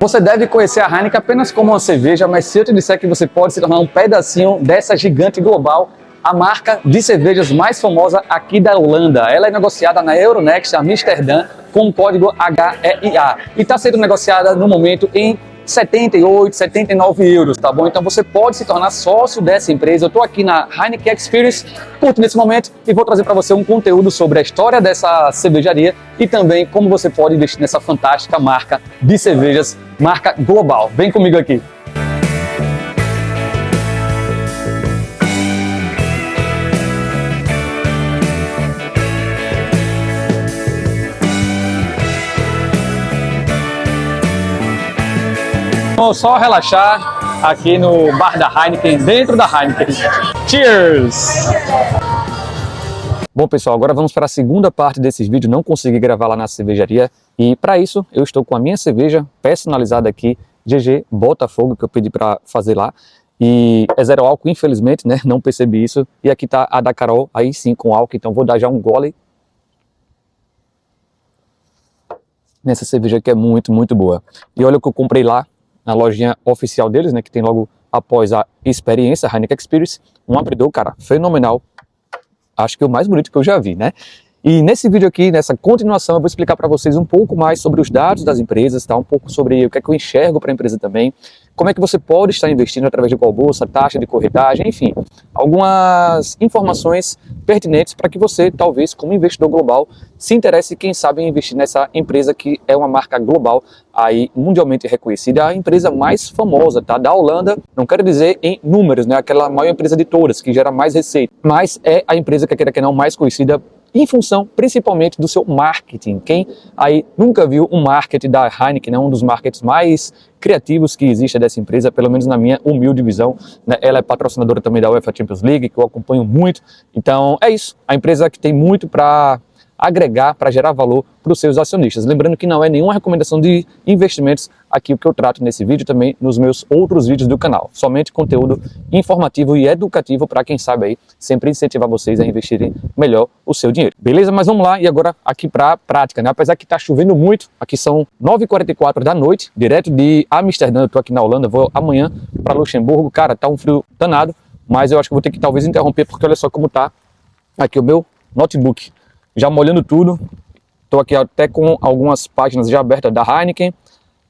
Você deve conhecer a Heineken apenas como uma cerveja, mas se eu te disser que você pode se tornar um pedacinho dessa gigante global, a marca de cervejas mais famosa aqui da Holanda. Ela é negociada na Euronext Amsterdã com o código HEIA e está sendo negociada no momento em 78, 79 euros, tá bom? Então você pode se tornar sócio dessa empresa. Eu estou aqui na Heineken Experience, curto nesse momento, e vou trazer para você um conteúdo sobre a história dessa cervejaria e também como você pode investir nessa fantástica marca de cervejas, marca global. Vem comigo aqui. Vamos só relaxar aqui no bar da Heineken, dentro da Heineken. Cheers! Bom, pessoal, agora vamos para a segunda parte desses vídeos. Não consegui gravar lá na cervejaria e para isso eu estou com a minha cerveja personalizada aqui, GG Botafogo, que eu pedi para fazer lá. E é zero álcool, infelizmente, né? Não percebi isso. E aqui tá a da Carol, aí sim com álcool, então vou dar já um gole nessa cerveja que é muito, muito boa. E olha o que eu comprei lá na lojinha oficial deles, né, que tem logo após a experiência, a Heineken Experience, um abridor, cara, fenomenal. Acho que é o mais bonito que eu já vi, né? E nesse vídeo aqui, nessa continuação, eu vou explicar para vocês um pouco mais sobre os dados das empresas, tá? Um pouco sobre o que é que eu enxergo para a empresa também, como é que você pode estar investindo através de qual bolsa, taxa de corretagem, enfim, algumas informações pertinentes para que você, talvez, como investidor global, se interesse, quem sabe, em investir nessa empresa que é uma marca global, aí mundialmente reconhecida, a empresa mais famosa, tá? Da Holanda, não quero dizer em números, né? Aquela maior empresa de todas, que gera mais receita, mas é a empresa que queira que não mais conhecida em função principalmente do seu marketing. Quem aí nunca viu um marketing da Heineken, né? Um dos markets mais criativos que existe dessa empresa, pelo menos na minha humilde visão, né? Ela é patrocinadora também da UEFA Champions League, que eu acompanho muito. Então é isso, a empresa que tem muito para agregar, para gerar valor para os seus acionistas. Lembrando que não é nenhuma recomendação de investimentos aqui o que eu trato nesse vídeo, também nos meus outros vídeos do canal. Somente conteúdo informativo e educativo para quem sabe aí sempre incentivar vocês a investirem melhor o seu dinheiro. Beleza? Mas vamos lá e agora aqui para a prática, né? Apesar que está chovendo muito, aqui são 9h44 da noite, direto de Amsterdã, eu estou aqui na Holanda, vou amanhã para Luxemburgo. Cara, tá um frio danado, mas eu acho que vou ter que talvez interromper porque olha só como tá aqui o meu notebook. Já molhando tudo, estou aqui até com algumas páginas já abertas da Heineken,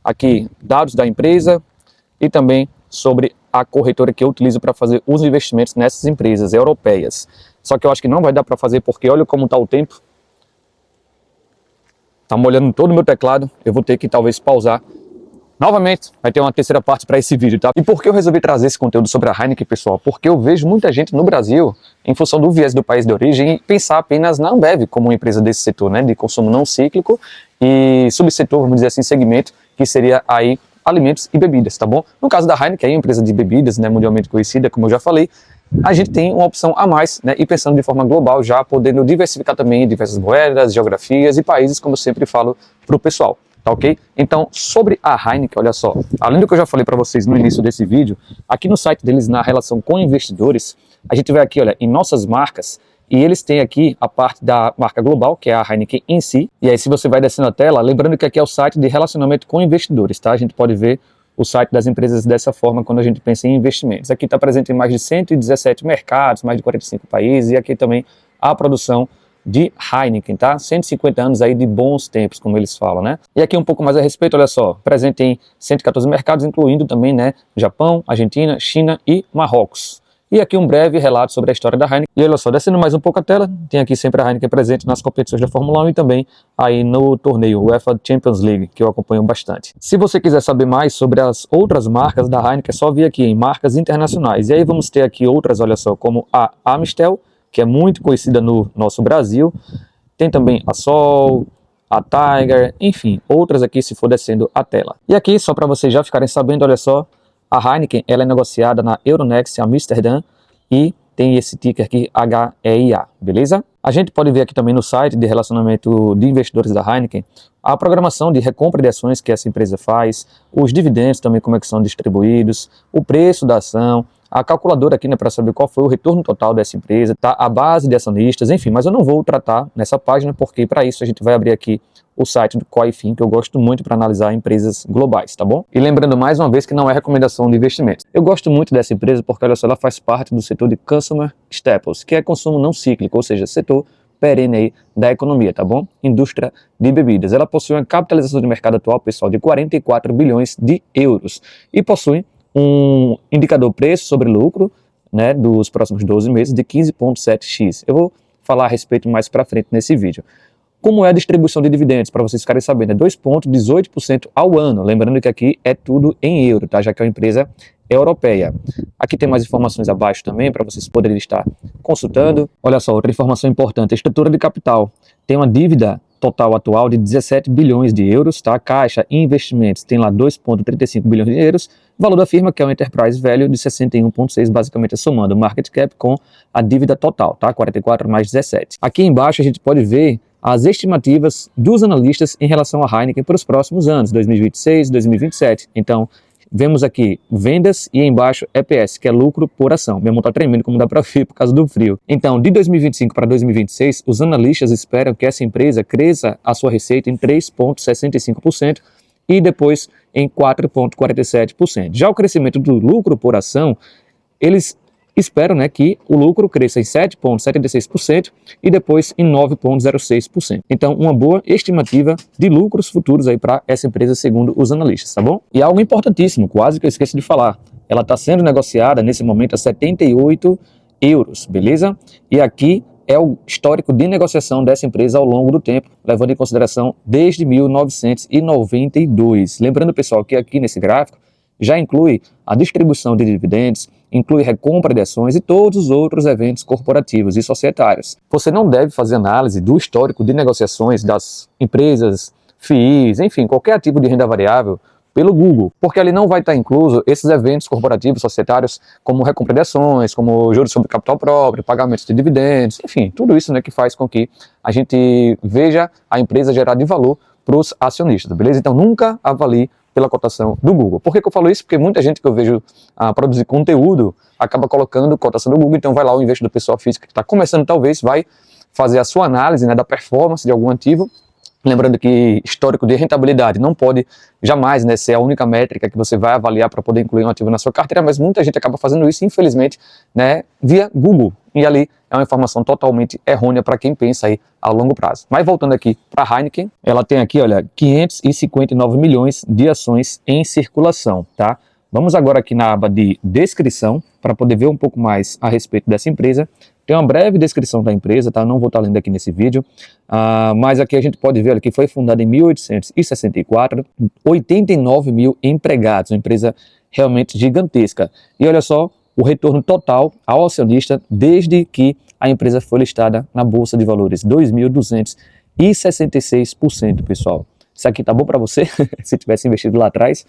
aqui dados da empresa e também sobre a corretora que eu utilizo para fazer os investimentos nessas empresas europeias. Só que eu acho que não vai dar para fazer porque olha como está o tempo. Está molhando todo o meu teclado, eu vou ter que talvez pausar. Novamente, vai ter uma terceira parte para esse vídeo, tá? E por que eu resolvi trazer esse conteúdo sobre a Heineken, pessoal? Porque eu vejo muita gente no Brasil, em função do viés do país de origem, pensar apenas na Ambev como uma empresa desse setor, né? De consumo não cíclico e subsetor, vamos dizer assim, segmento, que seria aí alimentos e bebidas, tá bom? No caso da Heineken, é uma empresa de bebidas, né? Mundialmente conhecida, como eu já falei, a gente tem uma opção a mais, né? E pensando de forma global, já podendo diversificar também em diversas moedas, geografias e países, como eu sempre falo para o pessoal. Tá ok? Então, sobre a Heineken, olha só, além do que eu já falei para vocês no início desse vídeo, aqui no site deles, na relação com investidores, a gente vai aqui, olha, em nossas marcas, e eles têm aqui a parte da marca global, que é a Heineken em si, e aí se você vai descendo a tela, lembrando que aqui é o site de relacionamento com investidores, tá? A gente pode ver o site das empresas dessa forma quando a gente pensa em investimentos. Aqui está presente em mais de 117 mercados, mais de 45 países, e aqui também a produção de Heineken, tá? 150 anos aí de bons tempos, como eles falam, né? E aqui um pouco mais a respeito, olha só, presente em 114 mercados, incluindo também, né, Japão, Argentina, China e Marrocos. E aqui um breve relato sobre a história da Heineken. E olha só, descendo mais um pouco a tela, tem aqui sempre a Heineken presente nas competições da Fórmula 1 e também aí no torneio UEFA Champions League, que eu acompanho bastante. Se você quiser saber mais sobre as outras marcas da Heineken, é só vir aqui em marcas internacionais. E aí vamos ter aqui outras, olha só, como a Amstel, que é muito conhecida no nosso Brasil. Tem também a Sol, a Tiger, enfim, outras aqui se for descendo a tela. E aqui, só para vocês já ficarem sabendo, olha só, a Heineken, ela é negociada na Euronext Amsterdã e tem esse ticker aqui, HEIA, beleza? A gente pode ver aqui também no site de relacionamento de investidores da Heineken a programação de recompra de ações que essa empresa faz, os dividendos também como é que são distribuídos, o preço da ação, a calculadora aqui, né, para saber qual foi o retorno total dessa empresa, tá? A base de acionistas, enfim, mas eu não vou tratar nessa página, porque para isso a gente vai abrir aqui o site do Coifin, que eu gosto muito para analisar empresas globais, tá bom? E lembrando mais uma vez que não é recomendação de investimento. Eu gosto muito dessa empresa porque, olha só, ela faz parte do setor de Consumer Staples, que é consumo não cíclico, ou seja, setor perene aí da economia, tá bom? Indústria de bebidas. Ela possui uma capitalização de mercado atual, pessoal, de 44 bilhões de euros e possui um indicador preço sobre lucro, né, dos próximos 12 meses de 15,7x. Eu vou falar a respeito mais para frente nesse vídeo. Como é a distribuição de dividendos, para vocês ficarem sabendo, é 2,18% ao ano. Lembrando que aqui é tudo em euro, tá? Já que é uma empresa europeia. Aqui tem mais informações abaixo também, para vocês poderem estar consultando. Olha só, outra informação importante, a estrutura de capital. Tem uma dívida total atual de 17 bilhões de euros, tá? Caixa e investimentos tem lá 2,35 bilhões de euros. O valor da firma, que é o Enterprise Value, de 61,6, basicamente somando o market cap com a dívida total, tá? 44 mais 17. Aqui embaixo a gente pode ver as estimativas dos analistas em relação à Heineken para os próximos anos, 2026, 2027. Então, vemos aqui vendas e embaixo EPS, que é lucro por ação. Minha mão está tremendo, como dá para ver, por causa do frio. Então, de 2025 para 2026, os analistas esperam que essa empresa cresça a sua receita em 3,65% e depois em 4,47%. Já o crescimento do lucro por ação, eles esperam, né, que o lucro cresça em 7,76% e depois em 9,06%. Então, uma boa estimativa de lucros futuros aí para essa empresa, segundo os analistas, tá bom? E algo importantíssimo, quase que eu esqueci de falar, ela está sendo negociada nesse momento a 78 euros, beleza? E aqui é o histórico de negociação dessa empresa ao longo do tempo, levando em consideração desde 1992. Lembrando, pessoal, que aqui nesse gráfico já inclui a distribuição de dividendos, inclui recompra de ações e todos os outros eventos corporativos e societários. Você não deve fazer análise do histórico de negociações das empresas, FIIs, enfim, qualquer tipo de renda variável pelo Google, porque ali não vai estar incluso esses eventos corporativos, societários, como recompra de ações, como juros sobre capital próprio, pagamentos de dividendos, enfim, tudo isso, né, que faz com que a gente veja a empresa gerar de valor para os acionistas, beleza? Então nunca avalie pela cotação do Google. Por que eu falo isso? Porque muita gente que eu vejo produzir conteúdo acaba colocando cotação do Google, então vai lá o investidor pessoa física que está começando, talvez vai fazer a sua análise, né, da performance de algum ativo. Lembrando que histórico de rentabilidade não pode jamais, né, ser a única métrica que você vai avaliar para poder incluir um ativo na sua carteira, mas muita gente acaba fazendo isso, infelizmente, né, via Google. E ali é uma informação totalmente errônea para quem pensa aí a longo prazo. Mas voltando aqui para a Heineken, ela tem aqui, olha, 559 milhões de ações em circulação, tá? Vamos agora aqui na aba de descrição para poder ver um pouco mais a respeito dessa empresa. Tem uma breve descrição da empresa, tá? Não vou estar lendo aqui nesse vídeo, mas aqui a gente pode ver olha, que foi fundada em 1864, 89 mil empregados, uma empresa realmente gigantesca. E olha só o retorno total ao acionista desde que a empresa foi listada na Bolsa de Valores, 2.266%, pessoal. Isso aqui tá bom para você? Se tivesse investido lá atrás?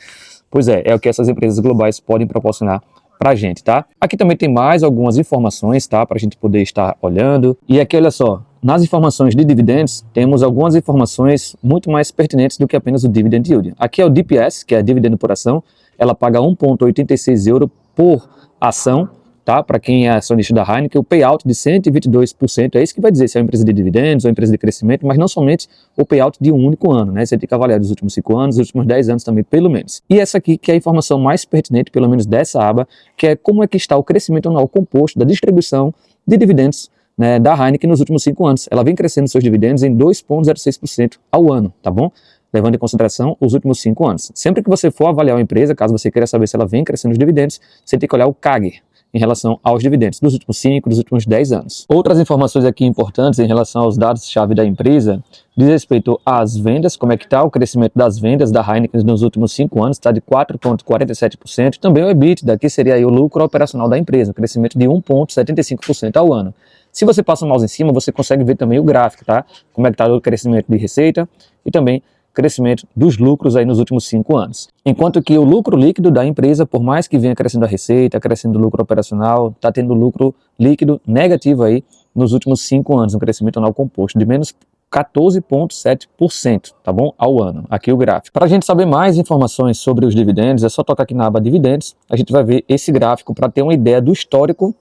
Pois é o que essas empresas globais podem proporcionar pra gente, tá? Aqui também tem mais algumas informações, tá? Pra gente poder estar olhando. E aqui, olha só, nas informações de dividendos, temos algumas informações muito mais pertinentes do que apenas o dividend yield. Aqui é o DPS, que é dividendo por ação. Ela paga 1,86 euro por ação, tá? Para quem é acionista da Heineken, o payout de 122%, é isso que vai dizer se é uma empresa de dividendos ou uma empresa de crescimento, mas não somente o payout de um único ano, né? Você tem que avaliar dos últimos 5 anos, dos últimos 10 anos também, pelo menos. E essa aqui, que é a informação mais pertinente, pelo menos dessa aba, que é como é que está o crescimento anual composto da distribuição de dividendos, né, da Heineken nos últimos 5 anos. Ela vem crescendo seus dividendos em 2,06% ao ano, tá bom? Levando em consideração os últimos 5 anos. Sempre que você for avaliar uma empresa, caso você queira saber se ela vem crescendo os dividendos, você tem que olhar o CAGR, em relação aos dividendos dos últimos 5, dos últimos 10 anos. Outras informações aqui importantes em relação aos dados-chave da empresa diz respeito às vendas, como é que está o crescimento das vendas da Heineken nos últimos 5 anos, está de 4,47%. Também o EBITDA, que seria aí o lucro operacional da empresa, um crescimento de 1,75% ao ano. Se você passa o mouse em cima, você consegue ver também o gráfico, tá? Como é que está o crescimento de receita e também crescimento dos lucros aí nos últimos 5 anos. Enquanto que o lucro líquido da empresa, por mais que venha crescendo a receita, crescendo o lucro operacional, está tendo lucro líquido negativo aí nos últimos 5 anos, um crescimento anual composto de menos 14,7%, tá bom? Ao ano, aqui o gráfico. Para a gente saber mais informações sobre os dividendos, é só tocar aqui na aba dividendos, a gente vai ver esse gráfico para ter uma ideia do histórico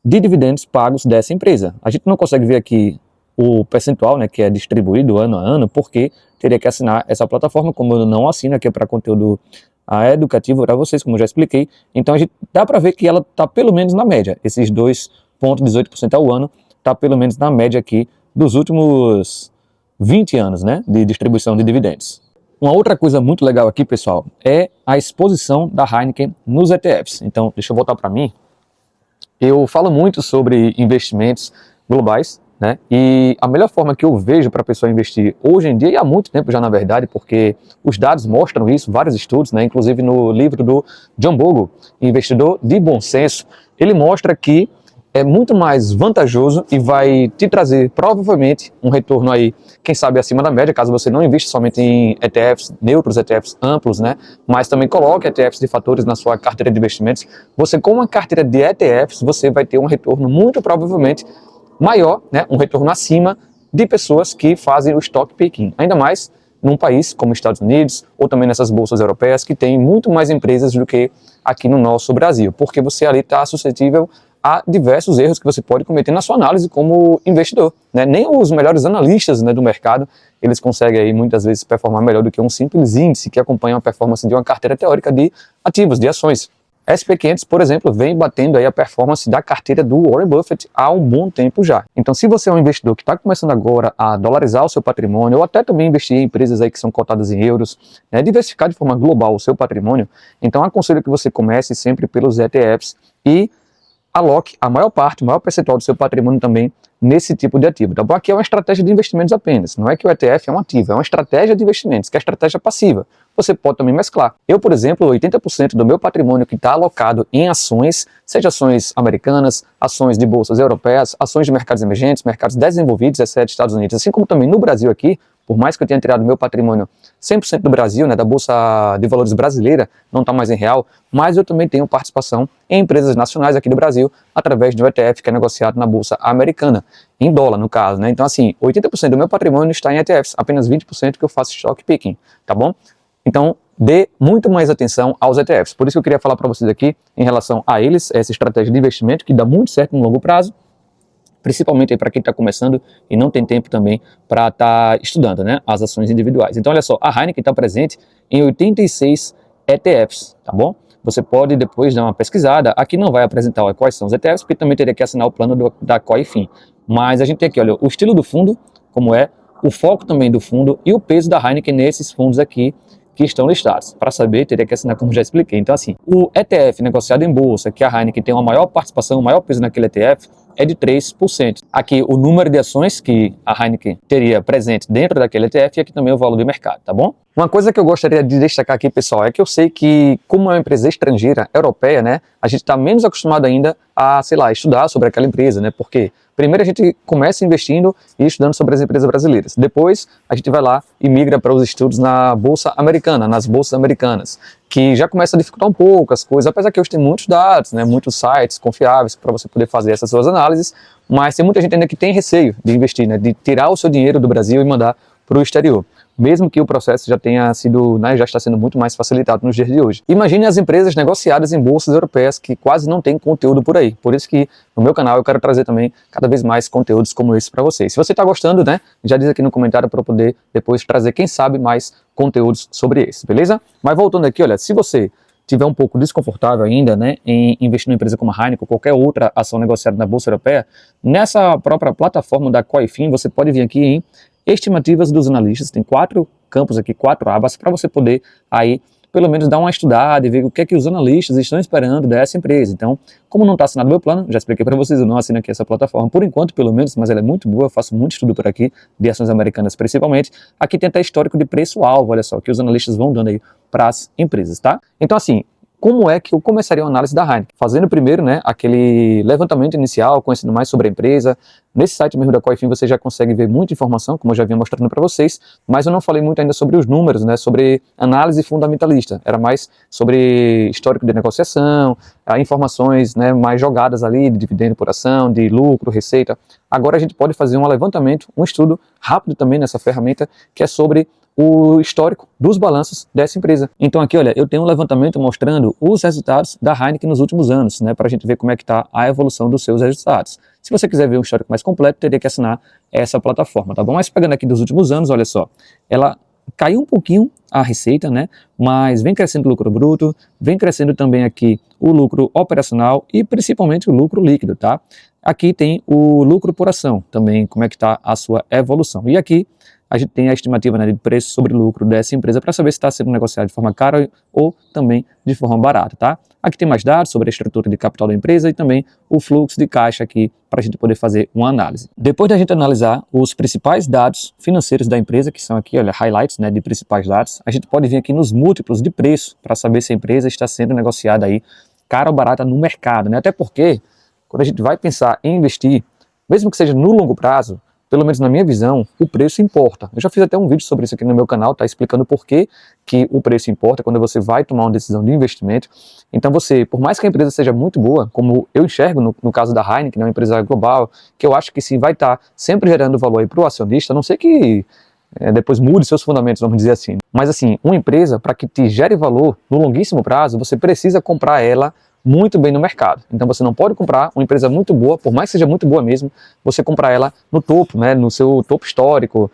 de dividendos pagos dessa empresa. A gente não consegue ver aqui o percentual, né, que é distribuído ano a ano, porque teria que assinar essa plataforma, como eu não assino aqui para conteúdo educativo para vocês, como eu já expliquei. Então a gente dá para ver que ela está pelo menos na média, esses 2,18% ao ano, está pelo menos na média aqui dos últimos 20 anos, né, de distribuição de dividendos. Uma outra coisa muito legal aqui, pessoal, é a exposição da Heineken nos ETFs. Então, deixa eu voltar para mim. Eu falo muito sobre investimentos globais, né, e a melhor forma que eu vejo para a pessoa investir hoje em dia, e há muito tempo já na verdade, porque os dados mostram isso, vários estudos, né, inclusive no livro do John Bogle, Investidor de Bom Senso, ele mostra que é muito mais vantajoso e vai te trazer provavelmente um retorno aí, quem sabe acima da média, caso você não invista somente em ETFs neutros, ETFs amplos, né? Mas também coloque ETFs de fatores na sua carteira de investimentos. Você com uma carteira de ETFs, você vai ter um retorno muito provavelmente maior, né? Um retorno acima de pessoas que fazem o stock picking. Ainda mais num país como os Estados Unidos ou também nessas bolsas europeias que tem muito mais empresas do que aqui no nosso Brasil, porque você ali está suscetível há diversos erros que você pode cometer na sua análise como investidor, né? Nem os melhores analistas, né, do mercado, eles conseguem aí muitas vezes performar melhor do que um simples índice que acompanha a performance de uma carteira teórica de ativos, de ações. SP500, por exemplo, vem batendo aí a performance da carteira do Warren Buffett há um bom tempo já. Então, se você é um investidor que está começando agora a dolarizar o seu patrimônio, ou até também investir em empresas aí que são cotadas em euros, né, diversificar de forma global o seu patrimônio, então aconselho que você comece sempre pelos ETFs e aloque a maior parte, o maior percentual do seu patrimônio também nesse tipo de ativo, tá bom? Aqui é uma estratégia de investimentos apenas, não é que o ETF é um ativo, é uma estratégia de investimentos, que é a estratégia passiva. Você pode também mesclar. Eu, por exemplo, 80% do meu patrimônio que está alocado em ações, seja ações americanas, ações de bolsas europeias, ações de mercados emergentes, mercados desenvolvidos, exceto Estados Unidos, assim como também no Brasil aqui, por mais que eu tenha tirado meu patrimônio 100% do Brasil, né, da Bolsa de Valores brasileira, não está mais em real, mas eu também tenho participação em empresas nacionais aqui do Brasil, através de um ETF que é negociado na Bolsa americana, em dólar no caso, né? Então assim, 80% do meu patrimônio está em ETFs, apenas 20% que eu faço stock picking, tá bom? Então, dê muito mais atenção aos ETFs. Por isso que eu queria falar para vocês aqui em relação a eles, essa estratégia de investimento que dá muito certo no longo prazo, principalmente para quem está começando e não tem tempo também para estar estudando, né, as ações individuais. Então, olha só, a Heineken está presente em 86 ETFs, tá bom? Você pode depois dar uma pesquisada. Aqui não vai apresentar quais são os ETFs, porque também teria que assinar o plano da COIFIN. Mas a gente tem aqui, olha, o estilo do fundo, como é, o foco também do fundo e o peso da Heineken nesses fundos aqui que estão listados. Para saber, teria que assinar como já expliquei. Então assim, o ETF negociado em bolsa, que a Heineken tem uma maior participação, o maior peso naquele ETF, é de 3%. Aqui o número de ações que a Heineken teria presente dentro daquele ETF e aqui também o valor de mercado, tá bom? Uma coisa que eu gostaria de destacar aqui, pessoal, é que eu sei que, como é uma empresa estrangeira, europeia, né, a gente está menos acostumado ainda a, sei lá, estudar sobre aquela empresa, né, porque primeiro a gente começa investindo e estudando sobre as empresas brasileiras. Depois a gente vai lá e migra para os estudos na Bolsa Americana, nas bolsas americanas, que já começa a dificultar um pouco as coisas, apesar que hoje tem muitos dados, né, muitos sites confiáveis para você poder fazer essas suas análises, mas tem muita gente ainda que tem receio de investir, né, de tirar o seu dinheiro do Brasil e mandar para o exterior, mesmo que o processo já tenha sido, né, já está sendo muito mais facilitado nos dias de hoje. Imagine as empresas negociadas em bolsas europeias que quase não tem conteúdo por aí. Por isso que no meu canal eu quero trazer também cada vez mais conteúdos como esse para vocês. Se você está gostando, né, já diz aqui no comentário para eu poder depois trazer, quem sabe, mais conteúdos sobre esse, beleza? Mas voltando aqui, olha, se você tiver um pouco desconfortável ainda, né, em investir numa empresa como a Heineken ou qualquer outra ação negociada na Bolsa Europeia, nessa própria plataforma da COIFIN, você pode vir aqui em estimativas dos analistas, tem 4 campos aqui, 4 abas, para você poder aí pelo menos dar uma estudada e ver o que é que os analistas estão esperando dessa empresa. Então, como não está assinado meu plano, já expliquei para vocês, eu não assino aqui essa plataforma por enquanto, pelo menos, mas ela é muito boa, eu faço muito estudo por aqui, de ações americanas principalmente. Aqui tem até histórico de preço-alvo, olha só, que os analistas vão dando aí para as empresas, tá? Então, assim, como é que eu começaria uma análise da Heineken? Fazendo primeiro, né, aquele levantamento inicial, conhecendo mais sobre a empresa. Nesse site mesmo da Coifin você já consegue ver muita informação, como eu já vinha mostrando para vocês, mas eu não falei muito ainda sobre os números, né, sobre análise fundamentalista. Era mais sobre histórico de negociação, informações, né, mais jogadas ali de dividendo por ação, de lucro, receita. Agora a gente pode fazer um levantamento, um estudo rápido também nessa ferramenta, que é sobre o histórico dos balanços dessa empresa. Então aqui, olha, eu tenho um levantamento mostrando os resultados da Heineken nos últimos anos, né, para a gente ver como é que está a evolução dos seus resultados. Se você quiser ver um histórico mais completo, teria que assinar essa plataforma, tá bom? Mas pegando aqui dos últimos anos, olha só, ela caiu um pouquinho a receita, né, mas vem crescendo o lucro bruto, vem crescendo também aqui o lucro operacional e principalmente o lucro líquido, tá? Aqui tem o lucro por ação, também como é que está a sua evolução. E aqui a gente tem a estimativa, né, de preço sobre lucro dessa empresa para saber se está sendo negociado de forma cara ou também de forma barata, tá? Aqui tem mais dados sobre a estrutura de capital da empresa e também o fluxo de caixa aqui para a gente poder fazer uma análise. Depois da gente analisar os principais dados financeiros da empresa, que são aqui, olha, highlights, né, de principais dados, a gente pode vir aqui nos múltiplos de preço para saber se a empresa está sendo negociada aí cara ou barata no mercado, né? Até porque quando a gente vai pensar em investir, mesmo que seja no longo prazo, pelo menos na minha visão, o preço importa. Eu já fiz até um vídeo sobre isso aqui no meu canal, tá, explicando por que o preço importa quando você vai tomar uma decisão de investimento. Então você, por mais que a empresa seja muito boa, como eu enxergo no caso da Heineken, né, uma empresa global, que eu acho que sim vai estar sempre gerando valor aí para o acionista, a não ser que depois mude seus fundamentos, vamos dizer assim. Mas assim, uma empresa, para que te gere valor no longuíssimo prazo, você precisa comprar ela muito bem no mercado. Então você não pode comprar uma empresa muito boa, por mais que seja muito boa mesmo, você comprar ela no topo, né, no seu topo histórico,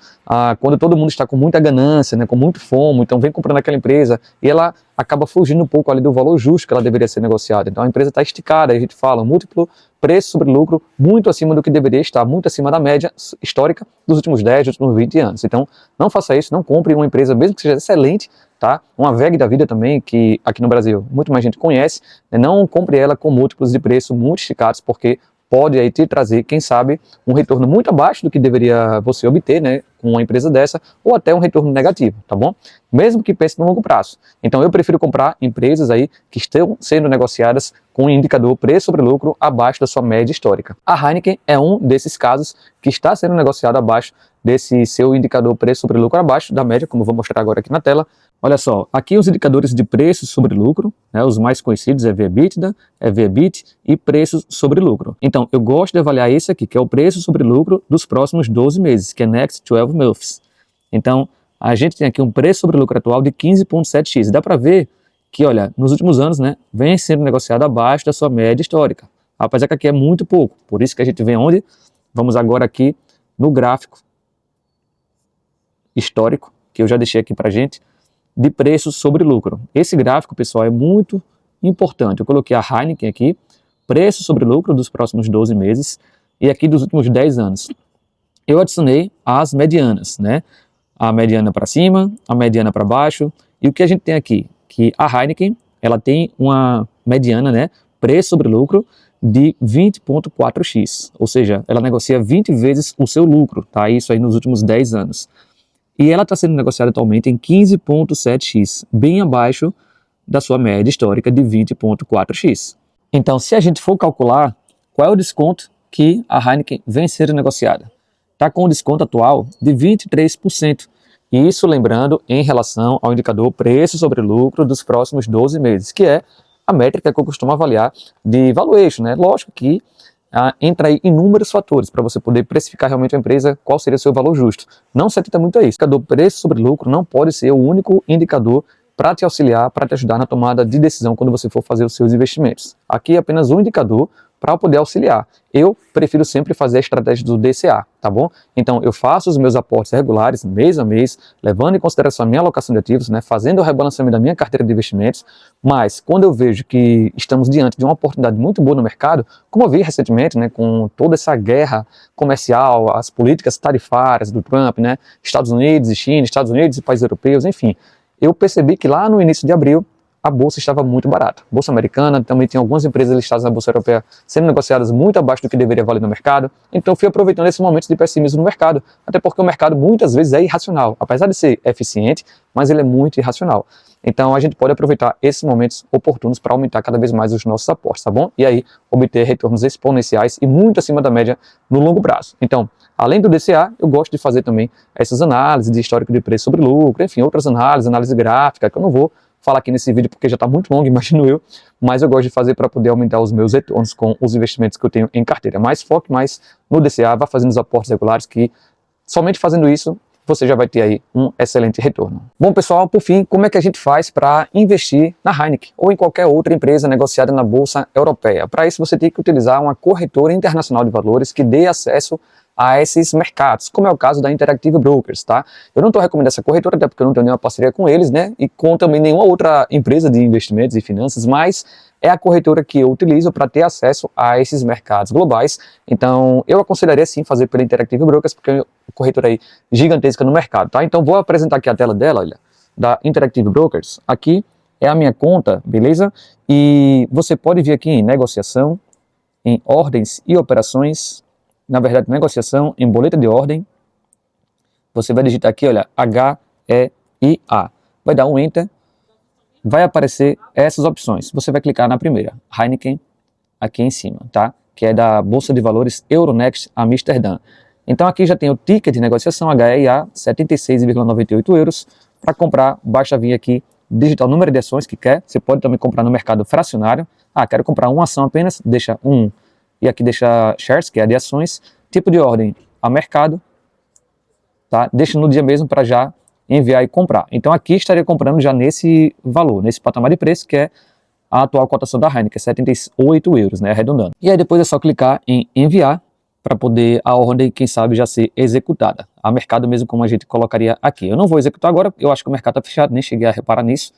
quando todo mundo está com muita ganância, né, com muito fomo, então vem comprando aquela empresa e ela acaba fugindo um pouco ali do valor justo que ela deveria ser negociada. Então a empresa está esticada, a gente fala, múltiplo preço sobre lucro muito acima do que deveria estar, muito acima da média histórica dos últimos 10, dos últimos 20 anos. Então não faça isso, não compre uma empresa, mesmo que seja excelente, tá? Uma VEG da vida também, que aqui no Brasil muito mais gente conhece, né? Não compre ela com múltiplos de preço muito esticados, porque pode aí te trazer, quem sabe, um retorno muito abaixo do que deveria você obter, né, com uma empresa dessa, ou até um retorno negativo, tá bom? Mesmo que pense no longo prazo. Então eu prefiro comprar empresas aí que estão sendo negociadas com um indicador preço sobre lucro abaixo da sua média histórica. A Heineken é um desses casos que está sendo negociado abaixo desse seu indicador preço sobre lucro abaixo da média, como eu vou mostrar agora aqui na tela. Olha só, aqui os indicadores de preço sobre lucro, né, os mais conhecidos é VEBITDA, é VEBIT e preço sobre lucro. Então, eu gosto de avaliar esse aqui, que é o preço sobre lucro dos próximos 12 meses, que é Next 12 Months. Então, a gente tem aqui um preço sobre lucro atual de 15,7x. Dá para ver que, olha, nos últimos anos, né, vem sendo negociado abaixo da sua média histórica. Apesar que aqui é muito pouco. Por isso que a gente vem onde? Vamos agora aqui no gráfico histórico, que eu já deixei aqui para gente, de preço sobre lucro. Esse gráfico, pessoal, é muito importante. Eu coloquei a Heineken aqui, preço sobre lucro dos próximos 12 meses e aqui dos últimos 10 anos. Eu adicionei as medianas, né? A mediana para cima, a mediana para baixo. E o que a gente tem aqui? Que a Heineken, ela tem uma mediana, né? Preço sobre lucro de 20,4x. Ou seja, ela negocia 20 vezes o seu lucro, tá? Isso aí nos últimos 10 anos. E ela está sendo negociada atualmente em 15,7x, bem abaixo da sua média histórica de 20,4x. Então, se a gente for calcular qual é o desconto que a Heineken vem sendo negociada, está com um desconto atual de 23%. Isso lembrando em relação ao indicador preço sobre lucro dos próximos 12 meses, que é a métrica que eu costumo avaliar de valuation, né? Lógico que entra aí inúmeros fatores para você poder precificar realmente a empresa, qual seria o seu valor justo. Não se atenta muito a isso. O indicador preço sobre lucro não pode ser o único indicador para te auxiliar, para te ajudar na tomada de decisão quando você for fazer os seus investimentos. Aqui é apenas um indicador para poder auxiliar. Eu prefiro sempre fazer a estratégia do DCA, tá bom? Então eu faço os meus aportes regulares, mês a mês, levando em consideração a minha alocação de ativos, né, fazendo o rebalanceamento da minha carteira de investimentos, mas quando eu vejo que estamos diante de uma oportunidade muito boa no mercado, como eu vi recentemente, né, com toda essa guerra comercial, as políticas tarifárias do Trump, né, Estados Unidos e China, Estados Unidos e países europeus, enfim, eu percebi que lá no início de abril a bolsa estava muito barata. Bolsa americana, também tem algumas empresas listadas na bolsa europeia sendo negociadas muito abaixo do que deveria valer no mercado. Então fui aproveitando esses momentos de pessimismo no mercado, até porque o mercado muitas vezes é irracional, apesar de ser eficiente, mas ele é muito irracional. Então a gente pode aproveitar esses momentos oportunos para aumentar cada vez mais os nossos aportes, tá bom? E aí obter retornos exponenciais e muito acima da média no longo prazo. Então, além do DCA, eu gosto de fazer também essas análises de histórico de preço sobre lucro, enfim, outras análises, análise gráfica, que eu não vou falar aqui nesse vídeo porque já está muito longo, imagino eu, mas eu gosto de fazer para poder aumentar os meus retornos com os investimentos que eu tenho em carteira. Mais foque mais no DCA, vá fazendo os aportes regulares, que somente fazendo isso você já vai ter aí um excelente retorno. Bom, pessoal, por fim, como é que a gente faz para investir na Heineken ou em qualquer outra empresa negociada na Bolsa Europeia? Para isso, você tem que utilizar uma corretora internacional de valores que dê acesso a esses mercados, como é o caso da Interactive Brokers, tá? Eu não estou recomendando essa corretora, até porque eu não tenho nenhuma parceria com eles, né? E com também nenhuma outra empresa de investimentos e finanças, mas é a corretora que eu utilizo para ter acesso a esses mercados globais. Então, eu aconselharia sim fazer pela Interactive Brokers, porque é uma corretora aí gigantesca no mercado, tá? Então, vou apresentar aqui a tela dela, olha, da Interactive Brokers. Aqui é a minha conta, beleza? E você pode vir aqui em negociação, em ordens e operações, na verdade, negociação em boleta de ordem. Você vai digitar aqui, olha, HEIA. Vai dar um Enter. Vai aparecer essas opções. Você vai clicar na primeira, Heineken, aqui em cima, tá? Que é da Bolsa de Valores Euronext Amsterdã. Então aqui já tem o ticket de negociação, HEIA, 76,98 euros. Para comprar, basta vir aqui, digitar o número de ações que quer. Você pode também comprar no mercado fracionário. Ah, quero comprar uma ação apenas, deixa 1. E aqui deixa shares, que é de ações, tipo de ordem a mercado, tá? Deixa no dia mesmo para já enviar e comprar. Então aqui estaria comprando já nesse valor, nesse patamar de preço, que é a atual cotação da Heineken, 78 euros, né, arredondando. E aí depois é só clicar em enviar, para poder a ordem, quem sabe, já ser executada. A mercado mesmo, como a gente colocaria aqui. Eu não vou executar agora, eu acho que o mercado está fechado, nem cheguei a reparar nisso,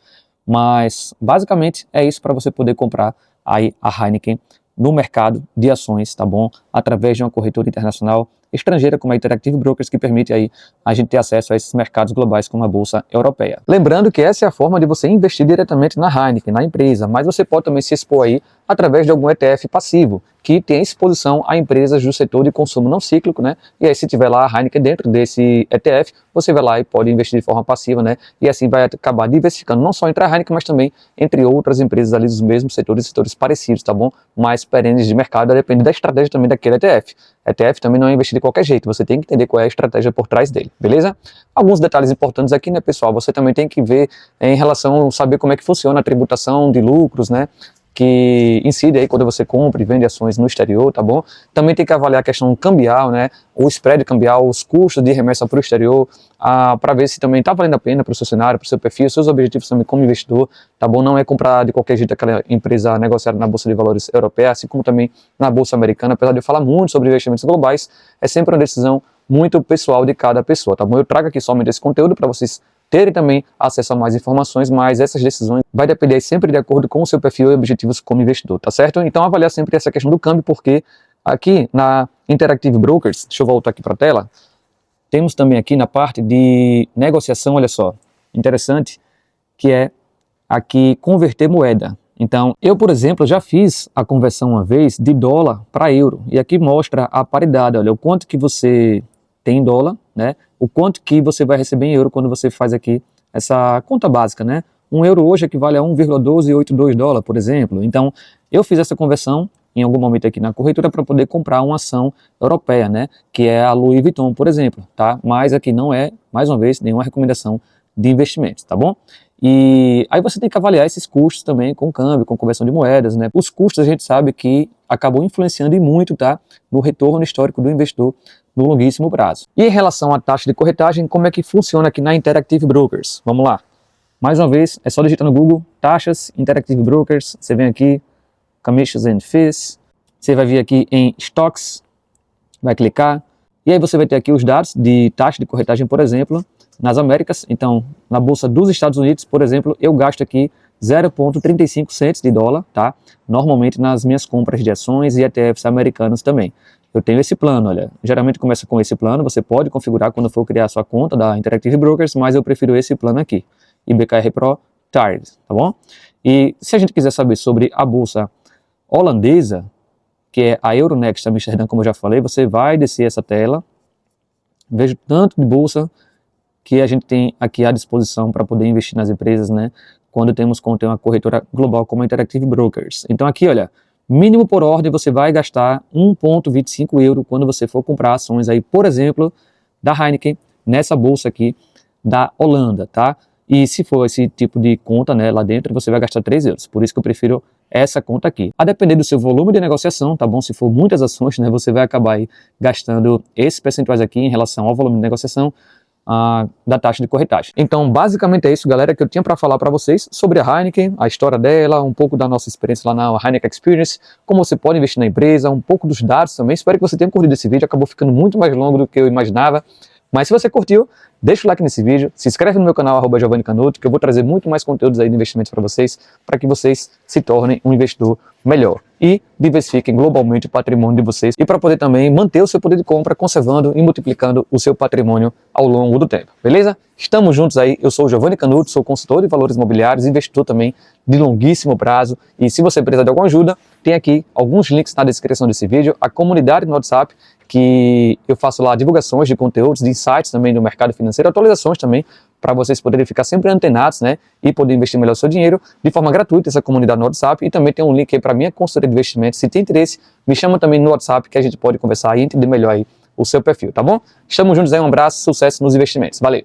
mas basicamente é isso para você poder comprar aí a Heineken no mercado de ações, tá bom? Através de uma corretora internacional estrangeira como a Interactive Brokers, que permite aí a gente ter acesso a esses mercados globais como a Bolsa Europeia. Lembrando que essa é a forma de você investir diretamente na Heineken, na empresa, mas você pode também se expor aí através de algum ETF passivo, que tem exposição a empresas do setor de consumo não cíclico, né? E aí se tiver lá a Heineken dentro desse ETF, você vai lá e pode investir de forma passiva, né? E assim vai acabar diversificando não só entre a Heineken, mas também entre outras empresas ali dos mesmos setores, setores parecidos, tá bom? Mais perenes de mercado, depende da estratégia também daquele ETF. ETF também não é investir de qualquer jeito, você tem que entender qual é a estratégia por trás dele, beleza? Alguns detalhes importantes aqui, né, pessoal? Você também tem que ver em relação a saber como é que funciona a tributação de lucros, né? Que incide aí quando você compra e vende ações no exterior, tá bom? Também tem que avaliar a questão cambial, né? O spread cambial, os custos de remessa para o exterior, para ver se também está valendo a pena para o seu cenário, para o seu perfil, seus objetivos também como investidor, tá bom? Não é comprar de qualquer jeito aquela empresa negociada na Bolsa de Valores Europeia, assim como também na Bolsa Americana, apesar de eu falar muito sobre investimentos globais, é sempre uma decisão muito pessoal de cada pessoa, tá bom? Eu trago aqui somente esse conteúdo para vocês terem também acesso a mais informações, mas essas decisões vai depender sempre de acordo com o seu perfil e objetivos como investidor, tá certo? Então avaliar sempre essa questão do câmbio, porque aqui na Interactive Brokers, deixa eu voltar aqui para a tela, temos também aqui na parte de negociação, olha só, interessante, que é aqui converter moeda. Então, eu, por exemplo, já fiz a conversão uma vez de dólar para euro, e aqui mostra a paridade, olha, o quanto que você tem em dólar, né? O quanto que você vai receber em euro quando você faz aqui essa conta básica, né? 1 euro hoje equivale a 1,1282 dólares, por exemplo. Então, eu fiz essa conversão em algum momento aqui na corretora para poder comprar uma ação europeia, né? Que é a Louis Vuitton, por exemplo, tá? Mas aqui não é, mais uma vez, nenhuma recomendação de investimentos, tá bom? E aí você tem que avaliar esses custos também com câmbio, com conversão de moedas, né? Os custos a gente sabe que acabam influenciando e muito, tá? No retorno histórico do investidor no longuíssimo prazo. E em relação à taxa de corretagem, como é que funciona aqui na Interactive Brokers? Vamos lá. Mais uma vez, é só digitar no Google, taxas, Interactive Brokers, você vem aqui, Commissions and Fees, você vai vir aqui em Stocks, vai clicar, e aí você vai ter aqui os dados de taxa de corretagem, por exemplo, nas Américas. Então, na Bolsa dos Estados Unidos, por exemplo, eu gasto aqui 0,35 cents de dólar, tá? Normalmente nas minhas compras de ações e ETFs americanos também. Eu tenho esse plano, olha, geralmente começa com esse plano, você pode configurar quando for criar a sua conta da Interactive Brokers, mas eu prefiro esse plano aqui, IBKR Pro Tired, tá bom? E se a gente quiser saber sobre a bolsa holandesa, que é a Euronext Amsterdã, como eu já falei, você vai descer essa tela, veja tanto de bolsa que a gente tem aqui à disposição para poder investir nas empresas, né? quando temos conta em uma corretora global como a Interactive Brokers. Então aqui, olha, mínimo por ordem você vai gastar 1,25 euro quando você for comprar ações aí, por exemplo, da Heineken, nessa bolsa aqui da Holanda, tá? E se for esse tipo de conta, né, lá dentro, você vai gastar 3 euros. Por isso que eu prefiro essa conta aqui. A depender do seu volume de negociação, tá bom? Se for muitas ações, né, você vai acabar aí gastando esses percentuais aqui em relação ao volume de negociação da taxa de corretagem. Então, basicamente é isso, galera, que eu tinha para falar para vocês sobre a Heineken, a história dela, um pouco da nossa experiência lá na Heineken Experience, como você pode investir na empresa, um pouco dos dados também. Espero que você tenha curtido esse vídeo, acabou ficando muito mais longo do que eu imaginava. Mas se você curtiu, deixa o like nesse vídeo, se inscreve no meu canal @giovannicanuto, que eu vou trazer muito mais conteúdos aí de investimentos para vocês, para que vocês se tornem um investidor melhor e diversifiquem globalmente o patrimônio de vocês e para poder também manter o seu poder de compra, conservando e multiplicando o seu patrimônio ao longo do tempo, beleza? Estamos juntos aí, eu sou o Giovanni Canuto, sou consultor de valores imobiliários, investidor também de longuíssimo prazo, e se você precisar de alguma ajuda, tem aqui alguns links na descrição desse vídeo, a comunidade no WhatsApp, que eu faço lá divulgações de conteúdos, de insights também do mercado financeiro, atualizações também, para vocês poderem ficar sempre antenados, né, e poder investir melhor o seu dinheiro de forma gratuita, essa comunidade no WhatsApp, e também tem um link aí para minha consultoria de investimentos. Se tem interesse, me chama também no WhatsApp, que a gente pode conversar e entender melhor aí o seu perfil, tá bom? Estamos juntos aí, um abraço, sucesso nos investimentos, valeu!